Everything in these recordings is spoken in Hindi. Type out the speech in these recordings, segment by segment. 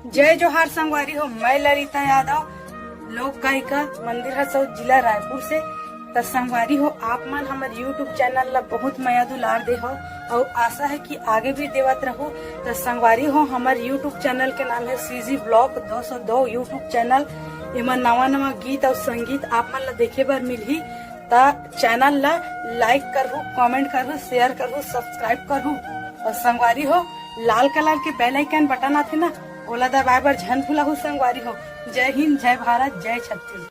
जय जोहार संगवारी हो। मैं ललिता यादव, लोक गायिका, मंदिर हसौद, जिला रायपुर से। तो संगवारी हो, आप मन हमारे यूट्यूब चैनल ला बहुत माया दुलार दे हो और आशा है कि आगे भी देवत रहो। तो संगवारी हो, हमारे यूट्यूब चैनल के नाम है सीजी ब्लॉग 202 यूट्यूब चैनल। इमा नवा नवा गीत और संगीत आप मन ला देखे बर मिलही। ता चैनल ला लाइक करहु, कमेंट करहु, शेयर करहु, सब्सक्राइब करहु। और संगवारी हो, लाल कलर के बेल आइकन बटन आथे ना, ओला दबाए बर झन भूलहु संगवारी हो। जय हिंद, जय भारत, जय छत्तीसगढ़।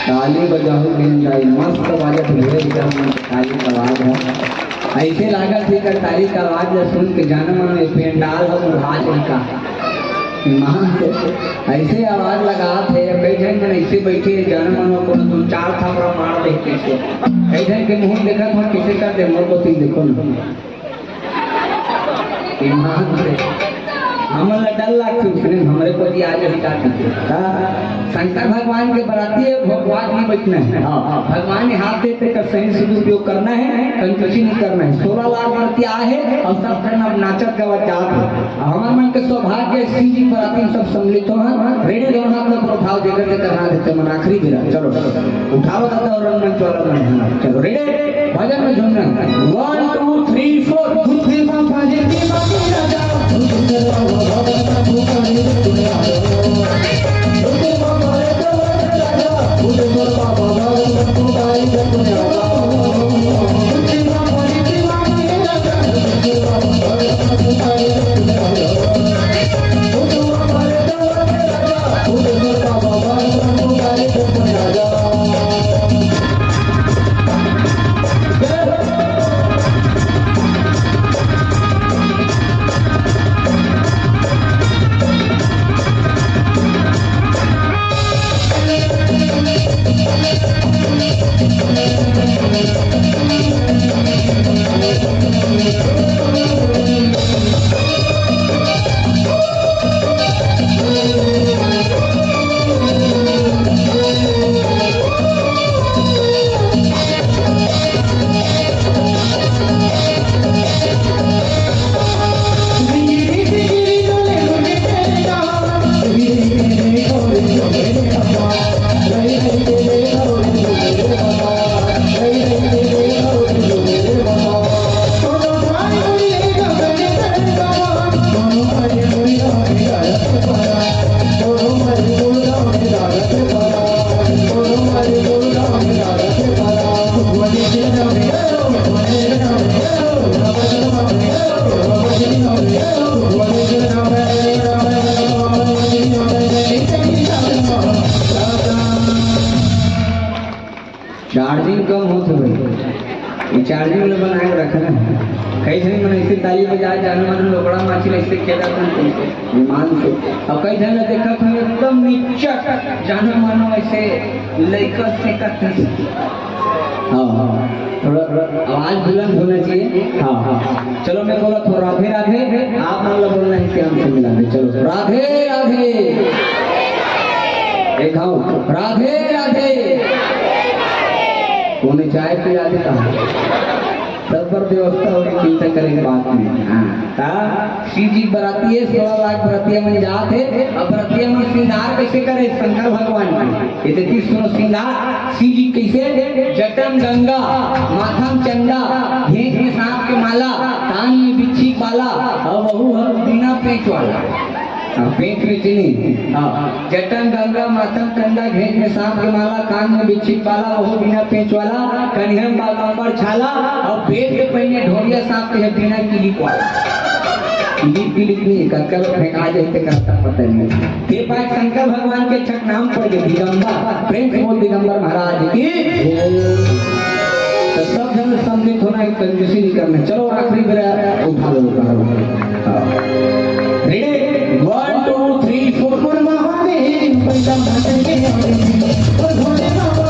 ताली बजाओ मिल जाए मस्त वाले धीरे एकदम ताली का आवाज है। ऐसे लागत थी कर ताली का आवाज सुन के जाना मन में पेंडाल हम राज का ईमान से ऐसे आवाज लगा थे। कई जन मन ऐसे बैठे जाना मन को दो चार थापड़ा मार दे कैसे कई जन के मुंह देखा हम किसे कर दे मोर को ती देखो ना ईमान से हमारा डर लगता है हमारे को जी आज हटा शंकर भगवान के बराती है भगवान नहीं बचना है। भगवान ने हाथ देते कर सही सदुपयोग करना है, कंजूसी नहीं करना है। 16 लाख बराती आए और सब करना नाचत गवत जात हमारे मन के सौभाग्य शिव जी बराती सब सम्मिलित हो रेडी दोनों हाथ में उठाओ देकर के करना देते मन आखिरी बेरा चलो उठाओ दादा और रंगमंच वाला मन चलो रेडी भजन में झूमना 1 2 3 4 दूसरी बाबा जी की बाबू राजा कम होते भाई चार्जिंग वाला बना के रखना कई जन मन ऐसे ताली बजा जाने मन लोकड़ा माछी ऐसे खेला विमान से और कई जन देखा था एकदम नीचा जाने मानो ऐसे लड़का से करते हाँ थोड़ा आवाज बुलंद होना चाहिए हाँ चलो मैं बोला तो राधे राधे आप मतलब बोलना है कि हमसे मिला दे चलो राधे राधे एक राधे राधे उन्हें चाय पिला देता सब पर व्यवस्था होगी चिंता करेंगे बात में हाँ शिव जी बराती है 16 लाख बरातिया में जाते अब बरातिया में श्रृंगार कैसे करे शंकर भगवान की ये देखिए सुनो श्रृंगार शिव जी कैसे जटन गंगा माथम चंदा घेंच में सांप के माला कान में बिच्छी बाला और वहू हर बिना पेट वाला पेट में चीनी जटन गंगा माथम चंदा घेंच में सांप के माला कान में बिच्छी बाला वहू बिना पेट वाला कन्हम बागंबर छाला और पेट के पहिने ढोलिया सांप के बिना किलिक वाला किलिक नहीं कक्कर फेंका जाते करता पता नहीं ये बात शंकर भगवान के छठ नाम पड़ गए दिगंबर प्रेम से बोल दिगंबर महाराज की तो सब जन सम्मिलित होना एक कंजूसी नहीं करना चलो आखिरी मेरा उठा लो रेडी 1 2 3 4 गुण महादेव पैसा भटके और भोले बाबा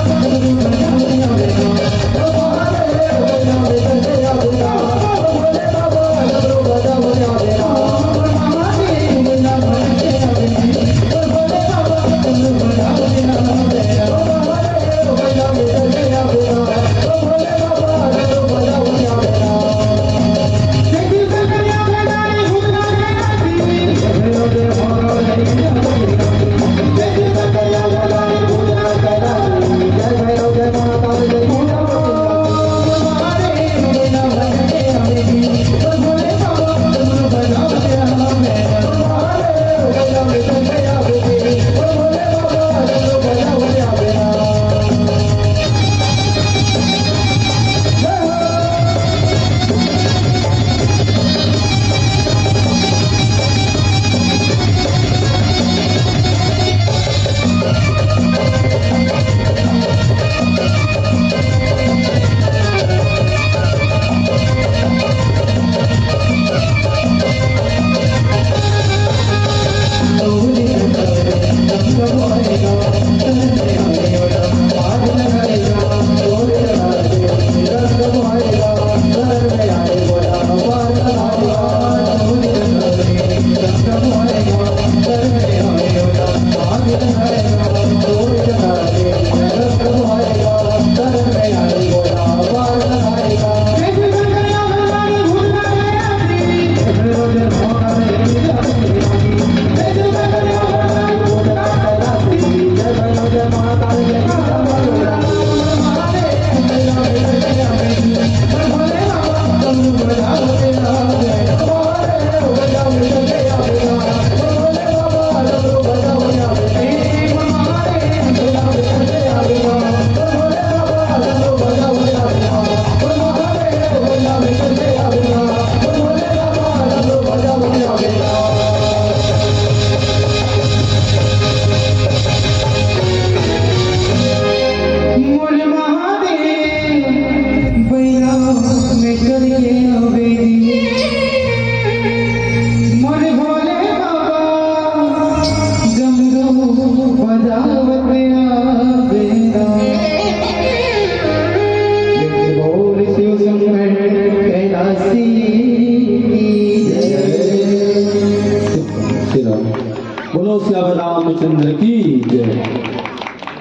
बोलो श्याम रामचंद्र की जय।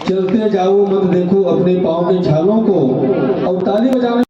चलते जाओ मत देखो अपने पाँव के छालों को और ताली बजाने